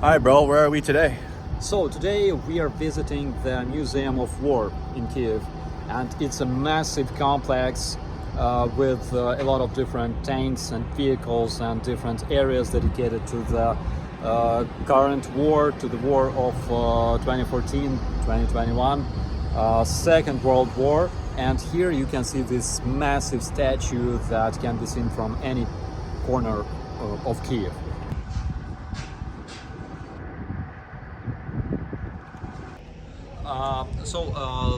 Hi, bro. Where are we today? So today we are visiting the Museum of War in Kyiv, and it's a massive complex with a lot of different tanks and vehicles and different areas dedicated to the current war, to the war of 2014-2021, Second World War. And here you can see this massive statue that can be seen from any corner of Kyiv.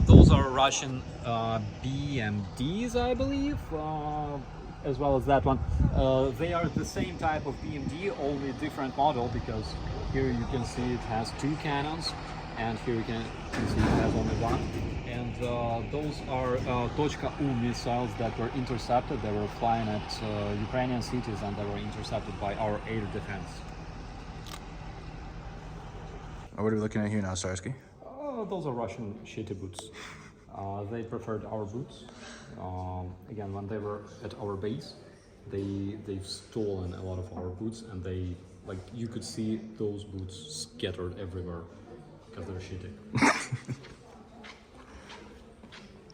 Those are Russian BMDs, I believe, as well as that one. They are the same type of BMD, only different model, because here you can see it has two cannons, and here you can see it has only one. And those are .U missiles that were intercepted. They were flying at Ukrainian cities, and they were intercepted by our air defense. What are we looking at here now, Starsky? Those are Russian shitty boots. They preferred our boots. Again, when they were at our base, they've stolen a lot of our boots, and you could see those boots scattered everywhere because they're shitty.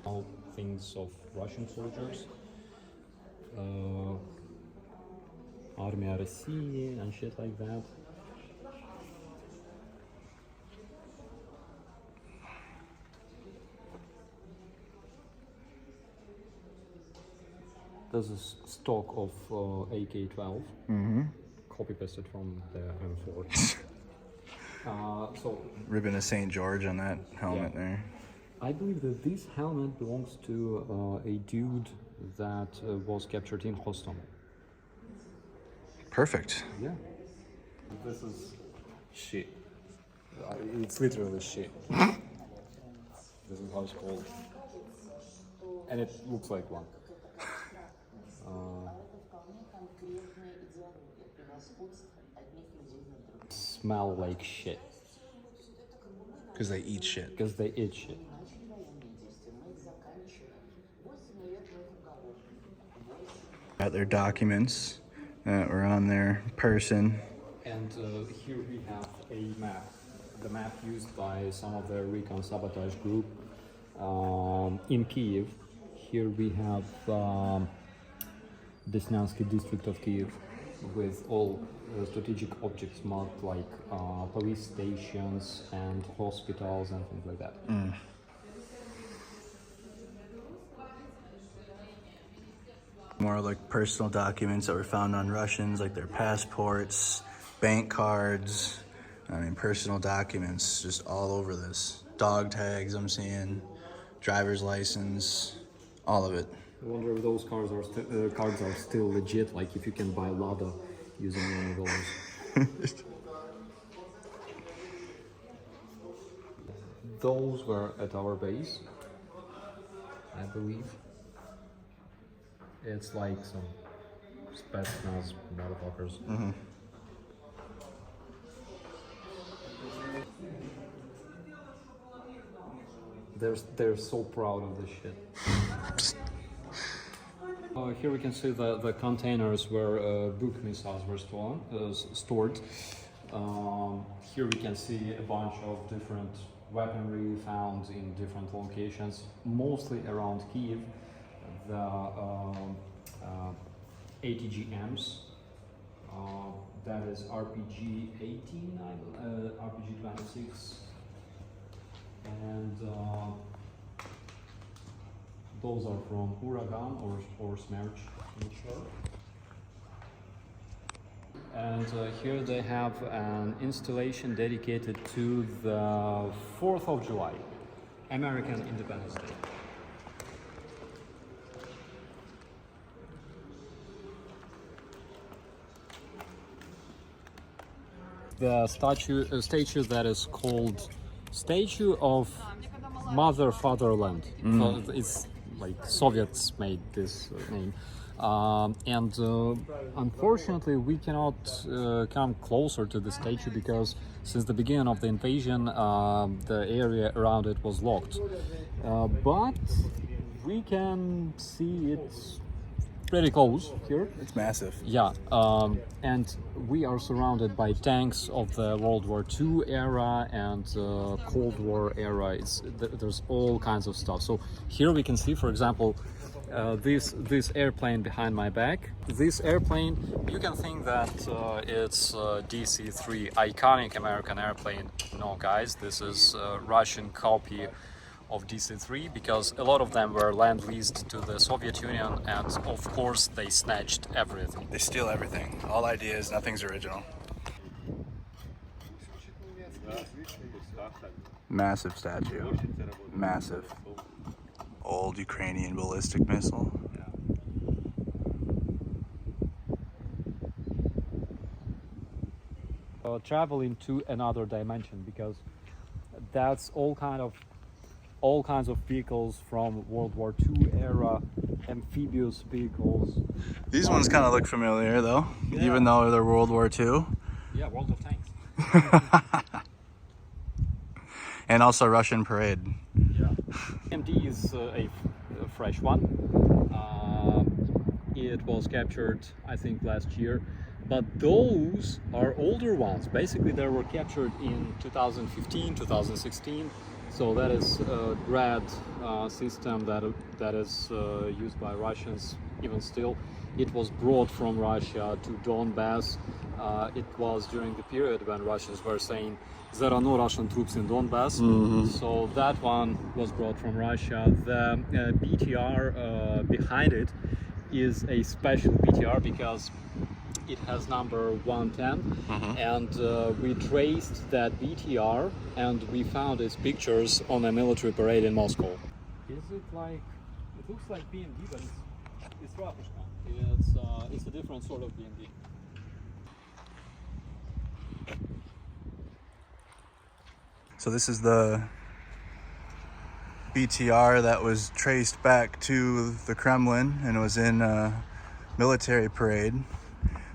All things of Russian soldiers, Armia России and shit like that. There's a stock of AK-12, copy-pasted from the M4. Ribbon of St. George on that helmet there. I believe that this helmet belongs to a dude that was captured in Kherson. Perfect. Yeah. This is shit. It's literally shit. This is how it's called. And it looks like one. Smell like shit. Because they eat shit. Because they eat shit. Got their documents that were on their person. And here we have a map. The map used by some of the recon sabotage group in Kyiv. Here we have Desnyansky district of Kyiv with all strategic objects marked like police stations and hospitals and things like that. More like personal documents that were found on Russians, like their passports, bank cards. I mean, personal documents just all over this. Dog tags I'm seeing, driver's license, all of it. I wonder if those cards are still legit, like if you can buy Lada using one of those. Those were at our base, I believe. It's like some Spetsnaz motherfuckers. They're so proud of this shit. Here we can see the containers where Buk missiles were stored. Here we can see a bunch of different weaponry found in different locations, mostly around Kyiv. The ATGMs, that is RPG-18, RPG-26, and those are from Uragan or Smerch, I'm not sure. And here they have an installation dedicated to the 4th of July, American Independence Day. The statue that is called Statue of Fatherland. So it's like Soviets made this name. Unfortunately, we cannot come closer to the statue because since the beginning of the invasion, the area around it was locked. But we can see it pretty close here. It's massive. Yeah, and we are surrounded by tanks of the World War II era and Cold War era. There's all kinds of stuff. So here we can see, for example, this airplane behind my back. This airplane, you can think that it's DC-3, iconic American airplane. No, guys, this is a Russian copy of DC-3 because a lot of them were land-leased to the Soviet Union, and of course they snatched everything. They steal everything. All ideas, nothing's original. Massive statue. Massive. Old Ukrainian ballistic missile. Traveling to another dimension because that's all kinds of vehicles from World War II era, amphibious vehicles. These ones kind of look familiar though, Yeah. even though they're World War II. Yeah, World of Tanks. And also Russian parade. Yeah. MD is a fresh one. It was captured, I think, last year. But those are older ones. Basically, they were captured in 2015, 2016. So that is a grad system that is used by Russians even still. It was brought from Russia to Donbass. It was during the period when Russians were saying there are no Russian troops in Donbass. So that one was brought from Russia. The BTR behind it is a special BTR because it has number 110, and we traced that BTR and we found its pictures on a military parade in Moscow. Is it like, it looks like BMD, but it's Rapishka. It's a different sort of BMD. So this is the BTR that was traced back to the Kremlin and was in a military parade.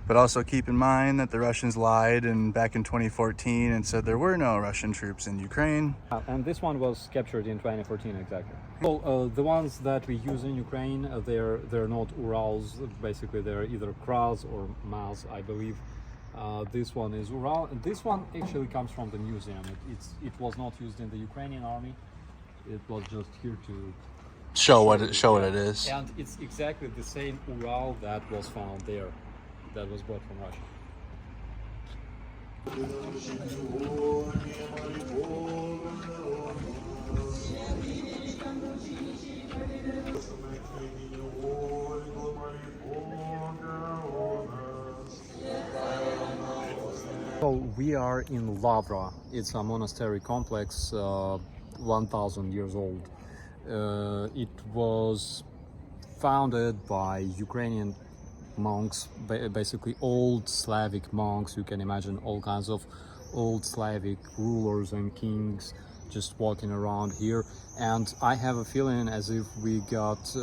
But also keep in mind that the Russians lied back in 2014 and said there were no Russian troops in Ukraine. And this one was captured in 2014 exactly. So the ones that we use in Ukraine, they're not Urals. Basically, they're either Kras or Maz, I believe. This one is Ural, and this one actually comes from the museum. It was not used in the Ukrainian army. It was just here to Show what it is. And it's exactly the same Ural that was found there, that was brought from Russia. So we are in Lavra. It's a monastery complex, 1,000 years old. It was founded by Ukrainian monks, basically old Slavic monks. You can imagine all kinds of old Slavic rulers and kings just walking around here. And I have a feeling as if we got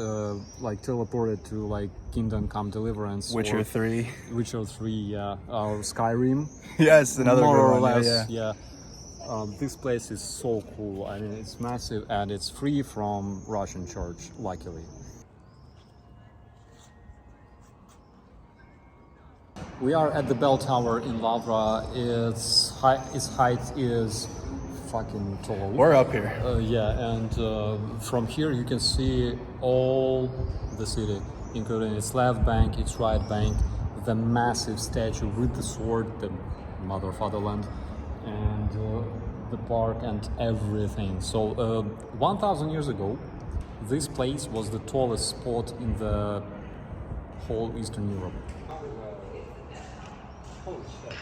like teleported to like Kingdom Come Deliverance. Witcher 3. Witcher 3, yeah. Or Skyrim. Yes, another More good or one. less, Yeah. This place is so cool. I mean, it's massive and it's free from Russian church, luckily. We are at the bell tower in Lavra. Its height is fucking tall. We're up here. Yeah, and from here you can see all the city, including its left bank, its right bank, the massive statue with the sword, the mother fatherland, and the park and everything. So 1,000 years ago, this place was the tallest spot in the whole Eastern Europe. Holy shit.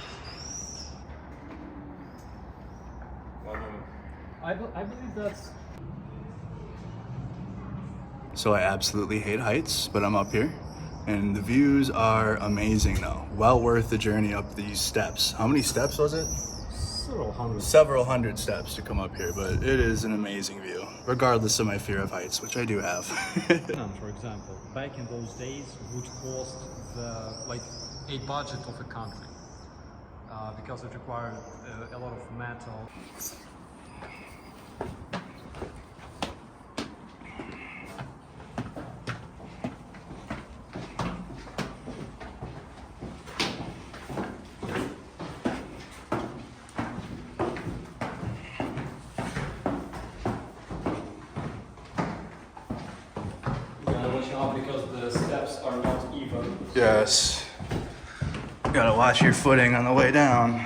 I believe that's... So I absolutely hate heights, but I'm up here. And the views are amazing though. Well worth the journey up these steps. How many steps was it? Several hundred. Several hundred steps to come up here, but it is an amazing view, regardless of my fear of heights, which I do have. For example, back in those days would cost a budget of a country because it required a lot of metal. watch out because the steps are not even. Yes. Gotta watch your footing on the way down.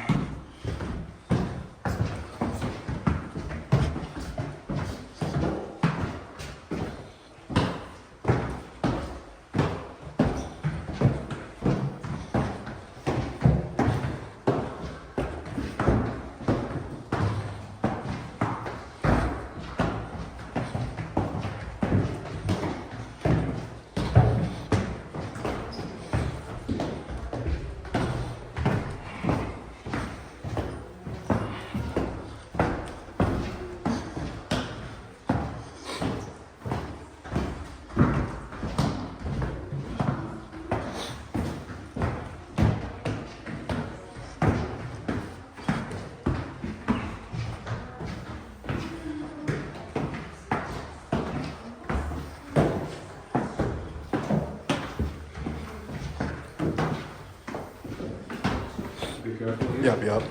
Be careful here. Yep.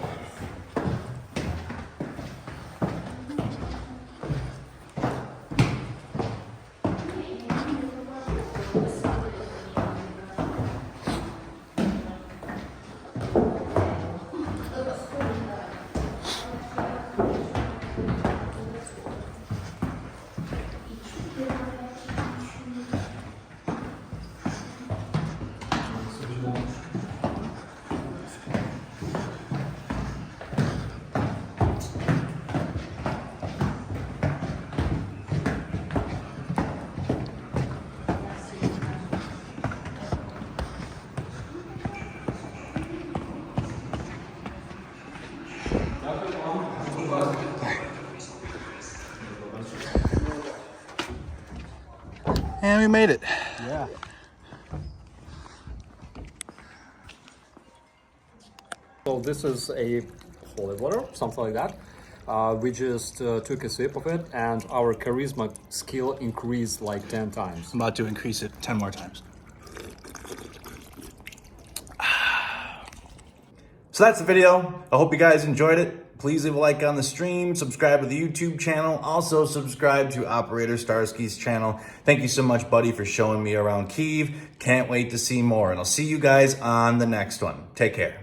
And we made it. Yeah. So this is a holy water, something like that. We just took a sip of it, and our charisma skill increased like 10 times. I'm about to increase it 10 more times. So that's the video. I hope you guys enjoyed it. Please leave a like on the stream, subscribe to the YouTube channel, also subscribe to Operator Starsky's channel. Thank you so much, buddy, for showing me around Kyiv. Can't wait to see more, and I'll see you guys on the next one. Take care.